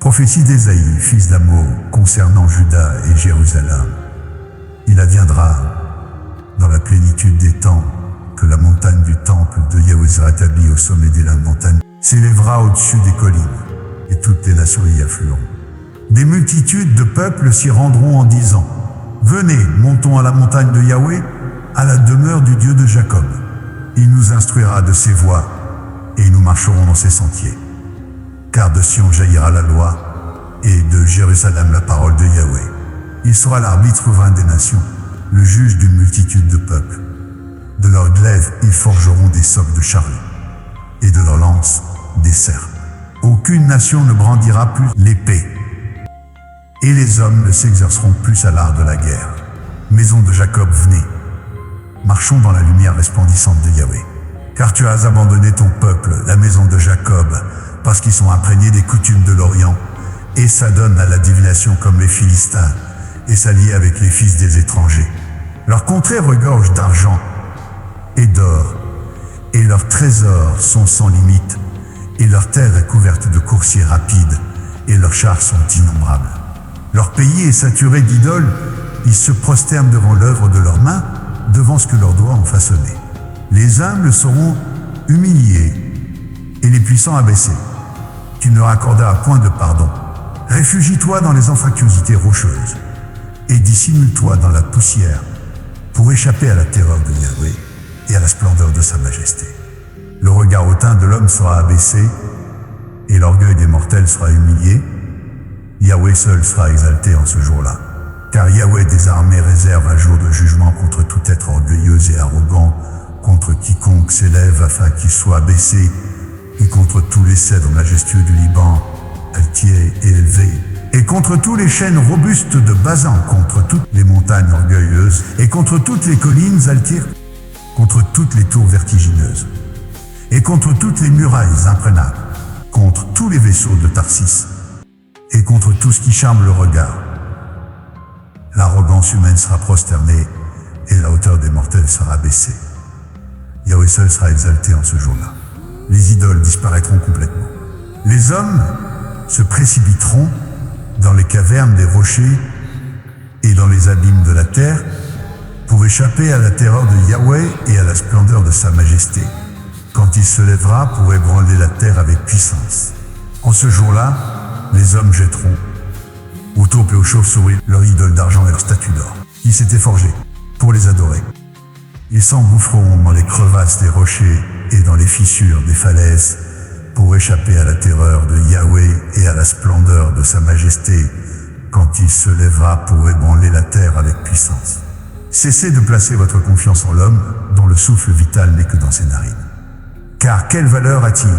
Prophétie d'Ésaïe, fils d'Amo, concernant Juda et Jérusalem. Il adviendra, dans la plénitude des temps, que la montagne du temple de Yahweh sera établie au sommet des montagnes, s'élèvera au-dessus des collines, et toutes les nations y afflueront. Des multitudes de peuples s'y rendront en disant, « Venez, montons à la montagne de Yahweh, à la demeure du Dieu de Jacob. Il nous instruira de ses voies, et nous marcherons dans ses sentiers. Car de Sion jaillira la loi, et de Jérusalem la parole de Yahweh. Il sera l'arbitre souverain des nations, le juge d'une multitude de peuples. De leurs glaives, ils forgeront des socs de charrues, et de leurs lances, des serpes. Aucune nation ne brandira plus l'épée, et les hommes ne s'exerceront plus à l'art de la guerre. Maison de Jacob, venez, marchons dans la lumière resplendissante de Yahweh. Car tu as abandonné ton peuple, la maison de Jacob, parce qu'ils sont imprégnés des coutumes de l'Orient, et s'adonnent à la divination comme les Philistins, et s'allient avec les fils des étrangers. Leurs contrées regorgent d'argent et d'or, et leurs trésors sont sans limite, et leur terre est couverte de coursiers rapides, et leurs chars sont innombrables. Leur pays est saturé d'idoles, ils se prosternent devant l'œuvre de leurs mains, devant ce que leurs doigts ont façonné. Les humbles seront humiliés, et les puissants abaissés. Tu ne leur accorderas point de pardon. Réfugie-toi dans les anfractuosités rocheuses, et dissimule-toi dans la poussière, pour échapper à la terreur de Yahweh et à la splendeur de sa majesté. Le regard hautain de l'homme sera abaissé, et l'orgueil des mortels sera humilié. Yahweh seul sera exalté en ce jour-là. Car Yahweh des armées réserve un jour de jugement contre tout être orgueilleux et arrogant, contre quiconque s'élève afin qu'il soit abaissé, et contre tous les cèdres majestueux du Liban, altiers et élevés, et contre tous les chênes robustes de Basan, contre toutes les montagnes orgueilleuses, et contre toutes les collines altières, contre toutes les tours vertigineuses, et contre toutes les murailles imprenables, contre tous les vaisseaux de Tarsis, et contre tout ce qui charme le regard. L'arrogance humaine sera prosternée, et la hauteur des mortels sera abaissée. Yahweh seul sera exalté en ce jour-là. Les idoles disparaîtront complètement. Les hommes se précipiteront dans les cavernes des rochers et dans les abîmes de la terre pour échapper à la terreur de Yahweh et à la splendeur de sa majesté, quand il se lèvera pour ébranler la terre avec puissance. En ce jour-là, les hommes jetteront aux taupes et aux chauves-souris leur idole d'argent et leur statue d'or, qui s'étaient forgées pour les adorer. Ils s'engouffreront dans les crevasses des rochers et dans les fissures des falaises pour échapper à la terreur de Yahweh et à la splendeur de sa majesté quand il se lèvera pour ébranler la terre avec puissance. Cessez de placer votre confiance en l'homme dont le souffle vital n'est que dans ses narines. Car quelle valeur a-t-il ?